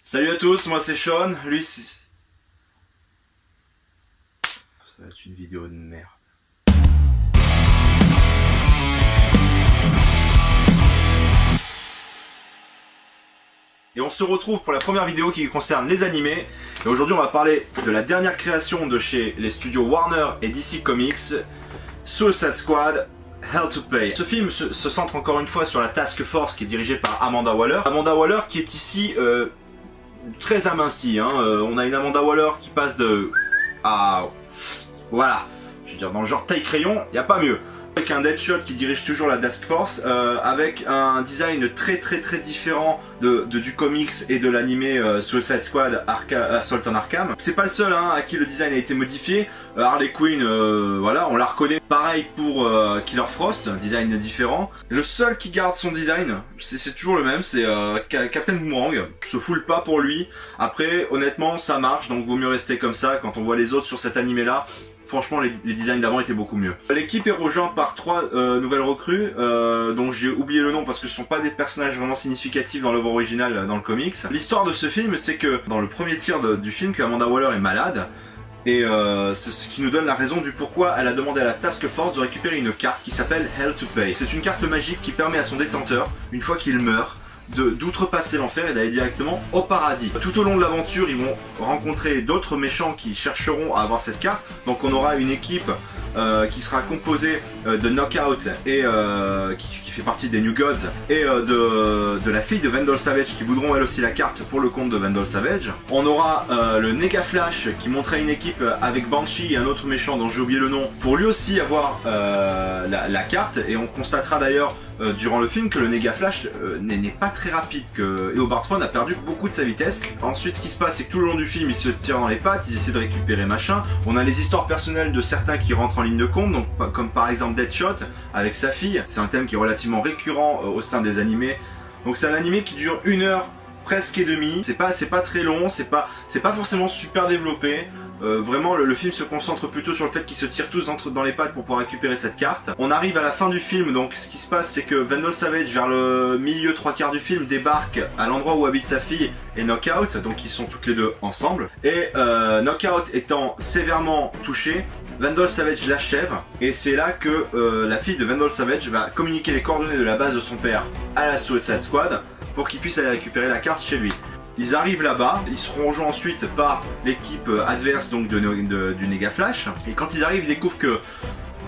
Salut à tous, moi c'est Sean, lui c'est... Ça va être une vidéo de merde. Et on se retrouve pour la première vidéo qui concerne les animés. Et aujourd'hui on va parler de la dernière création de chez les studios Warner et DC Comics, Suicide Squad, Hell to Pay. Ce film se centre encore une fois sur la Task Force qui est dirigée par Amanda Waller. Amanda Waller qui est ici très amincie, hein. On a une Amanda Waller qui passe de... à... voilà, je veux dire dans le genre taille crayon, il n'y a pas mieux. Avec un Deadshot qui dirige toujours la Task Force, avec un design très différent du comics et de l'animé Suicide Squad Assault on Arkham. C'est pas le seul hein, à qui le design a été modifié. Harley Quinn, voilà, on la reconnaît. Pareil pour Killer Frost, un design différent. Le seul qui garde son design, c'est toujours le même, c'est Captain Boomerang. Se foule pas pour lui. Après, honnêtement, ça marche, donc vaut mieux rester comme ça. Quand on voit les autres sur cet animé là, franchement, les designs d'avant étaient beaucoup mieux. L'équipe est rejointe par 3 nouvelles recrues, dont j'ai oublié le nom parce que ce sont pas des personnages vraiment significatifs dans l'œuvre originale dans le comics. L'histoire de ce film, c'est que dans le premier tiers du film, que Amanda Waller est malade, et c'est ce qui nous donne la raison du pourquoi elle a demandé à la Task Force de récupérer une carte qui s'appelle Hell to Pay. C'est une carte magique qui permet à son détenteur, une fois qu'il meurt, d'outrepasser l'enfer et d'aller directement au paradis. Tout au long de l'aventure, ils vont rencontrer d'autres méchants qui chercheront à avoir cette carte. Donc on aura une équipe qui sera composée de Knockout et qui fait partie des New Gods et de la fille de Vandal Savage qui voudront elle aussi la carte pour le compte de Vandal Savage. On aura le Nega Flash qui montrait une équipe avec Banshee et un autre méchant dont j'ai oublié le nom pour lui aussi avoir la carte, et on constatera d'ailleurs durant le film que le Nega Flash n'est pas très rapide, que Eobard Thawne a perdu beaucoup de sa vitesse. Ensuite ce qui se passe c'est que tout le long du film ils se tirent dans les pattes, ils essaient de récupérer machin. On a les histoires personnelles de certains qui rentrent en ligne de compte, donc comme par exemple Deadshot avec sa fille. C'est un thème qui est relativement récurrent au sein des animés. Donc c'est un animé qui dure 1 heure presque et demie. C'est pas très long, c'est pas forcément super développé. Vraiment le film se concentre plutôt sur le fait qu'ils se tirent tous dans les pattes pour pouvoir récupérer cette carte. On arrive à la fin du film, donc ce qui se passe c'est que Vandal Savage vers le milieu 3/4 du film débarque à l'endroit où habite sa fille et Knockout, donc ils sont toutes les deux ensemble. Et Knockout étant sévèrement touché, Vandal Savage l'achève, et c'est là que la fille de Vandal Savage va communiquer les coordonnées de la base de son père à la Suicide Squad pour qu'il puisse aller récupérer la carte chez lui. Ils arrivent là-bas, ils seront rejoints ensuite par l'équipe adverse donc du Nega Flash, et quand ils arrivent ils découvrent que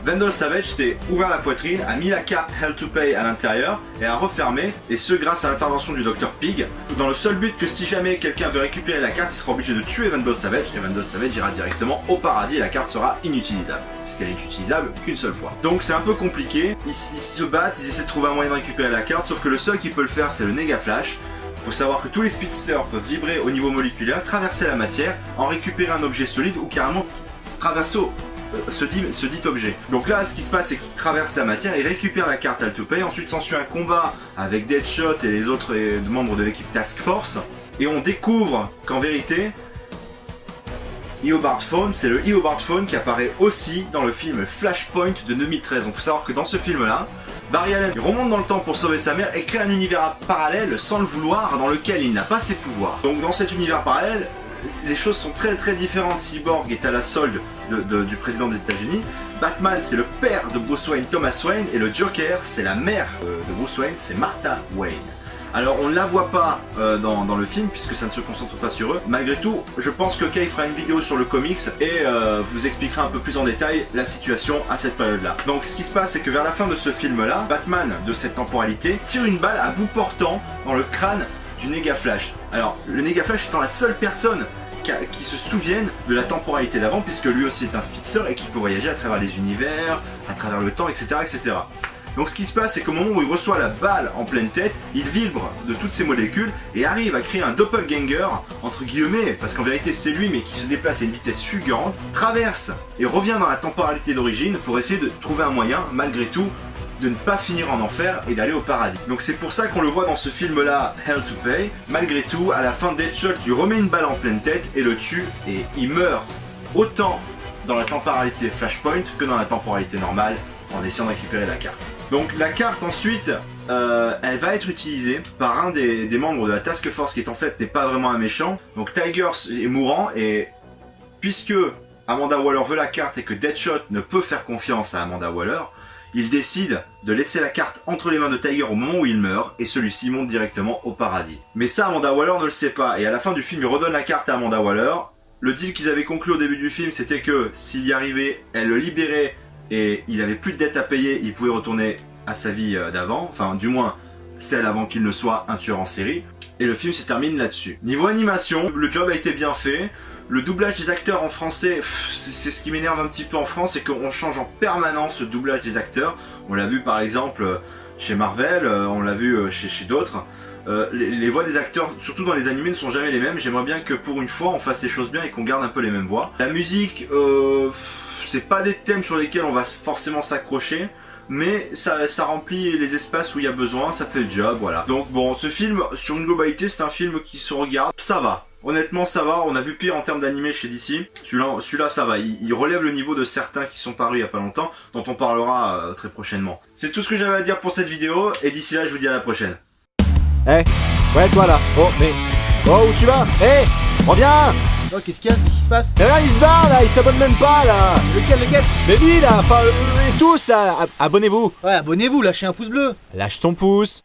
Vandal Savage s'est ouvert la poitrine, a mis la carte Hell to Pay à l'intérieur et a refermé, et ce grâce à l'intervention du Dr Pig, dans le seul but que si jamais quelqu'un veut récupérer la carte, il sera obligé de tuer Vandal Savage, et Vandal Savage ira directement au paradis et la carte sera inutilisable, puisqu'elle est utilisable qu'une seule fois. Donc c'est un peu compliqué, ils se battent, ils essaient de trouver un moyen de récupérer la carte, sauf que le seul qui peut le faire c'est le Nega Flash. Il faut savoir que tous les speedsters peuvent vibrer au niveau moléculaire, traverser la matière, en récupérer un objet solide ou carrément traverser ce dit objet. Donc là ce qui se passe c'est qu'ils traversent la matière et récupèrent la carte Hell to Pay. Ensuite s'ensuit un combat avec Deadshot et les autres membres de l'équipe Task Force, et on découvre qu'en vérité Eobard Thawne, c'est le Eobard Thawne qui apparaît aussi dans le film Flashpoint de 2013. Donc il faut savoir que dans ce film là, Barry Allen remonte dans le temps pour sauver sa mère et crée un univers parallèle sans le vouloir dans lequel il n'a pas ses pouvoirs. Donc dans cet univers parallèle, les choses sont très différentes. Cyborg est à la solde du président des États-Unis. Batman c'est le père de Bruce Wayne, Thomas Wayne, et le Joker c'est la mère de Bruce Wayne, c'est Martha Wayne. Alors on ne la voit pas dans le film puisque ça ne se concentre pas sur eux. Malgré tout, je pense que Kay fera une vidéo sur le comics et vous expliquera un peu plus en détail la situation à cette période-là. Donc ce qui se passe c'est que vers la fin de ce film-là, Batman de cette temporalité tire une balle à bout portant dans le crâne du Nega Flash. Alors le Nega Flash étant la seule personne qui se souvienne de la temporalité d'avant, puisque lui aussi est un speedster et qui peut voyager à travers les univers, à travers le temps, etc. etc. Donc ce qui se passe c'est qu'au moment où il reçoit la balle en pleine tête, il vibre de toutes ces molécules et arrive à créer un doppelganger, entre guillemets, parce qu'en vérité c'est lui mais qui se déplace à une vitesse fulgurante, traverse et revient dans la temporalité d'origine pour essayer de trouver un moyen, malgré tout, de ne pas finir en enfer et d'aller au paradis. Donc c'est pour ça qu'on le voit dans ce film là, Hell to Pay. Malgré tout, à la fin Deadshot lui remet une balle en pleine tête et le tue, et il meurt autant dans la temporalité Flashpoint que dans la temporalité normale en essayant de récupérer la carte. Donc la carte ensuite, elle va être utilisée par un des membres de la Task Force qui est en fait n'est pas vraiment un méchant. Donc Tigers est mourant et puisque Amanda Waller veut la carte et que Deadshot ne peut faire confiance à Amanda Waller, il décide de laisser la carte entre les mains de Tiger au moment où il meurt et celui-ci monte directement au paradis. Mais ça Amanda Waller ne le sait pas et à la fin du film il redonne la carte à Amanda Waller. Le deal qu'ils avaient conclu au début du film c'était que s'il y arrivait, elle le libérait et il avait plus de dettes à payer, il pouvait retourner à sa vie d'avant, enfin du moins celle avant qu'il ne soit un tueur en série. Et le film se termine là-dessus. Niveau animation, le job a été bien fait. Le doublage des acteurs en français, c'est ce qui m'énerve un petit peu en France, c'est qu'on change en permanence le doublage des acteurs. On l'a vu par exemple chez Marvel, on l'a vu chez d'autres. Les voix des acteurs, surtout dans les animés, ne sont jamais les mêmes. J'aimerais bien que pour une fois on fasse les choses bien et qu'on garde un peu les mêmes voix. La musique, c'est pas des thèmes sur lesquels on va forcément s'accrocher. Mais ça remplit les espaces où il y a besoin, ça fait le job, voilà. Donc bon, ce film, sur une globalité, c'est un film qui se regarde, ça va. Honnêtement, ça va, on a vu pire en termes d'animé chez DC. Celui-là, ça va, il relève le niveau de certains qui sont parus il y a pas longtemps, dont on parlera très prochainement. C'est tout ce que j'avais à dire pour cette vidéo, et d'ici là, je vous dis à la prochaine. Ouais, toi là. Oh, mais... Oh, où tu vas? Reviens. Oh, qu'est-ce qu'il y a? Qu'est-ce qui se passe? Mais regarde, il se barre là, il s'abonne même pas là. Lequel? Mais lui là, enfin, et tous là, abonnez-vous. Ouais, abonnez-vous, lâchez un pouce bleu. Lâche ton pouce.